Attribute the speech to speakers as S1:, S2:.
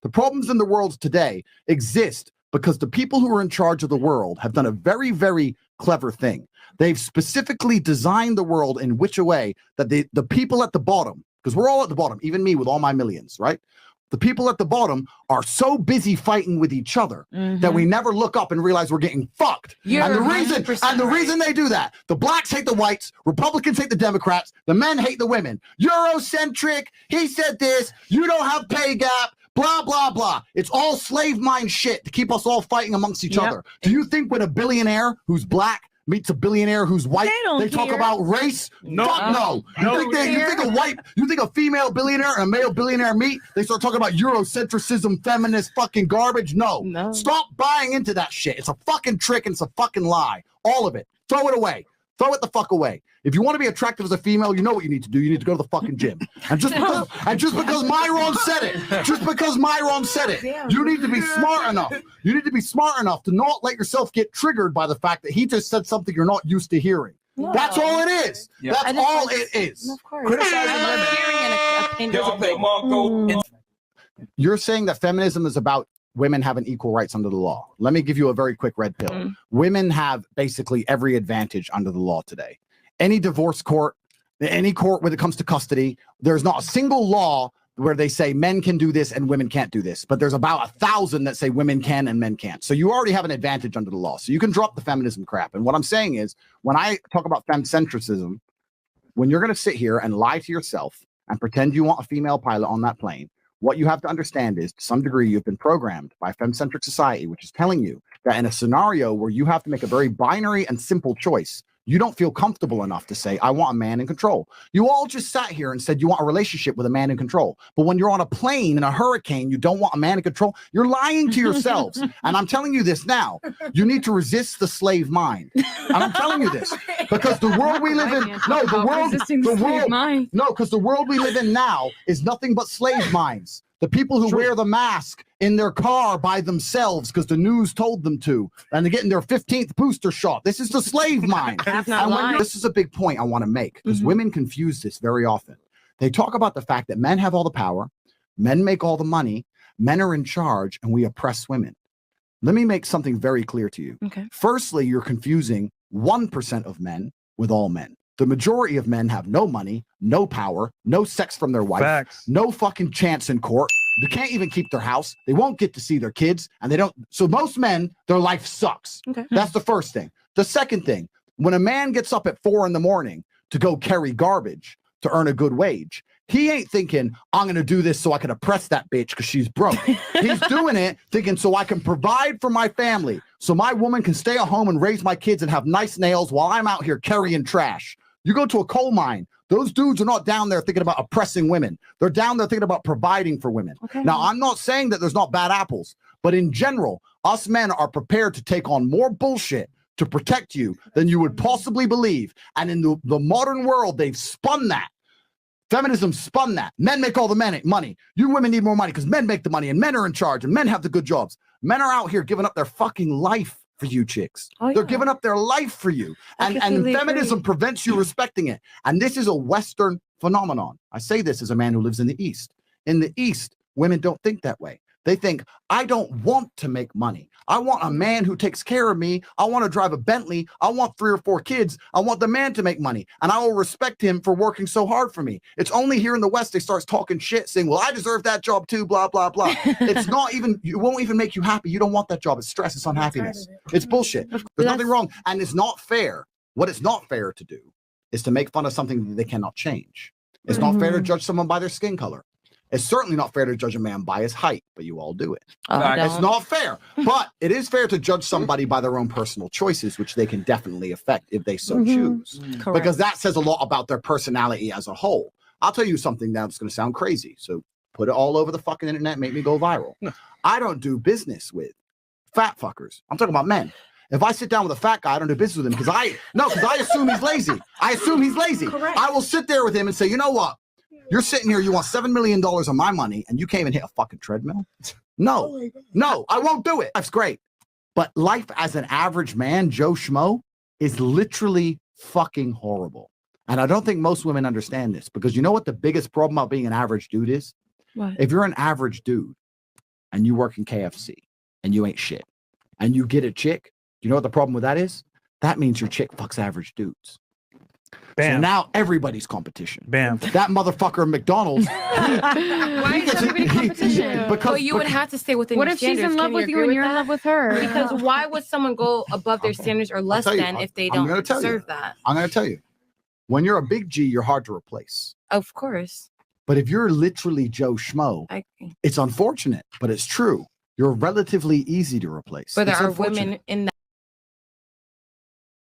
S1: The problems in the world today exist because the people who are in charge of the world have done a very, very clever thing. They've specifically designed the world in which a way that the people at the bottom, because we're all at the bottom, even me with all my millions, right? The people at the bottom are so busy fighting with each other that we never look up and realize we're getting fucked. And the reason they do that, the blacks hate the whites, Republicans hate the Democrats, the men hate the women. Eurocentric, he said this, you don't have pay gap, blah, blah, blah. It's all slave mind shit to keep us all fighting amongst each other. Do you think when a billionaire who's black meets a billionaire who's white, they talk about race? No. Fuck no. You think a female billionaire and a male billionaire meet, they start talking about Eurocentrism, feminist fucking garbage? No. Stop buying into that shit. It's a fucking trick and it's a fucking lie. All of it. Throw it away. Throw it the fuck away. If you want to be attractive as a female, you know what you need to do. You need to go to the fucking gym. And just because Myron said it, you need to be smart enough. You need to be smart enough to not let yourself get triggered by the fact that he just said something you're not used to hearing. No. That's all it is. Yep. That's all it is.
S2: Of course. Criticizing
S1: women. You're saying that feminism is about women having equal rights under the law. Let me give you a very quick red pill. Women have basically every advantage under the law today. Any divorce court, any court when it comes to custody, there's not a single law where they say men can do this and women can't do this. But there's about 1,000 that say women can and men can't. So you already have an advantage under the law. So you can drop the feminism crap. And what I'm saying is, when I talk about femcentrism, when you're going to sit here and lie to yourself and pretend you want a female pilot on that plane, what you have to understand is, to some degree, you've been programmed by femcentric society, which is telling you that in a scenario where you have to make a very binary and simple choice, you don't feel comfortable enough to say, I want a man in control. You all just sat here and said you want a relationship with a man in control. But when you're on a plane in a hurricane, you don't want a man in control. You're lying to yourselves. And I'm telling you this now. You need to resist the slave mind. And I'm telling you this because the world we live in, because the world we live in now is nothing but slave minds. The people who wear the mask in their car by themselves because the news told them to, and they're getting their 15th booster shot. This is the slave mind. This is a big point I want to make because women confuse this very often. They talk about the fact that men have all the power, men make all the money, men are in charge, and we oppress women. Let me make something very clear to you. Firstly, you're confusing 1% of men with all men. The majority of men have no money, no power, no sex from their wife, no fucking chance in court. They can't even keep their house. They won't get to see their kids. And they don't. So most men, their life sucks. That's the first thing. The second thing, when a man gets up at 4 a.m. to go carry garbage to earn a good wage, he ain't thinking, I'm going to do this so I can oppress that bitch because she's broke. He's doing it thinking so I can provide for my family, so my woman can stay at home and raise my kids and have nice nails while I'm out here carrying trash. You go to a coal mine, those dudes are not down there thinking about oppressing women. They're down there thinking about providing for women. Now, I'm not saying that there's not bad apples, but in general, us men are prepared to take on more bullshit to protect you than you would possibly believe. And in the modern world, they've spun that. Feminism spun that. Men make all the money. You women need more money because men make the money and men are in charge and men have the good jobs. Men are out here giving up their fucking life for you chicks. They're giving up their life for you. And feminism prevents you respecting it. And this is a Western phenomenon. I say this as a man who lives in the East. In the East, women don't think that way. They think, I don't want to make money. I want a man who takes care of me. I want to drive a Bentley. I want 3 or 4 kids. I want the man to make money. And I will respect him for working so hard for me. It's only here in the West they start talking shit, saying, well, I deserve that job too, blah, blah, blah. It's not even, it won't even make you happy. You don't want that job. It's stress. It's unhappiness. It's bullshit. There's nothing wrong. And it's not fair. What it's not fair to do is to make fun of something that they cannot change. It's not fair to judge someone by their skin color. It's certainly not fair to judge a man by his height, but you all do it. It's not fair, but it is fair to judge somebody by their own personal choices, which they can definitely affect if they so choose. Because that says a lot about their personality as a whole. I'll tell you something that's going to sound crazy. So put it all over the fucking internet, make me go viral. I don't do business with fat fuckers. I'm talking about men. If I sit down with a fat guy, I don't do business with him because I assume he's lazy. I assume he's lazy. I will sit there with him and say, you know what? You're sitting here, you want $7 million of my money, and you can't even hit a fucking treadmill? No, I won't do it. Life's great. But life as an average man, Joe Schmo, is literally fucking horrible. And I don't think most women understand this because you know what the biggest problem about being an average dude is?
S2: What?
S1: If you're an average dude, and you work in KFC and you ain't shit and you get a chick, you know what the problem with that is? That means your chick fucks average dudes.
S3: Bam.
S1: So now everybody's competition.
S3: Bam.
S1: That motherfucker at McDonald's.
S2: Why is everybody competition?
S1: Because
S2: Well, you would have to stay within
S4: What
S2: your
S4: if she's
S2: standards.
S4: in love
S2: Can
S4: with you
S2: agree
S4: and
S2: with
S4: you're in
S2: that?
S4: love with her?
S2: Because why would someone go above their standards or less
S1: tell you,
S2: than if they
S1: I'm gonna
S2: don't
S1: tell you.
S2: serve that?
S1: I'm going to tell you, when you're a big G, you're hard to replace.
S2: Of course.
S1: But if you're literally Joe Schmo,
S2: I agree.
S1: it's unfortunate, but it's true. You're relatively easy to replace.
S2: But there
S1: It's
S2: are
S1: unfortunate.
S2: women in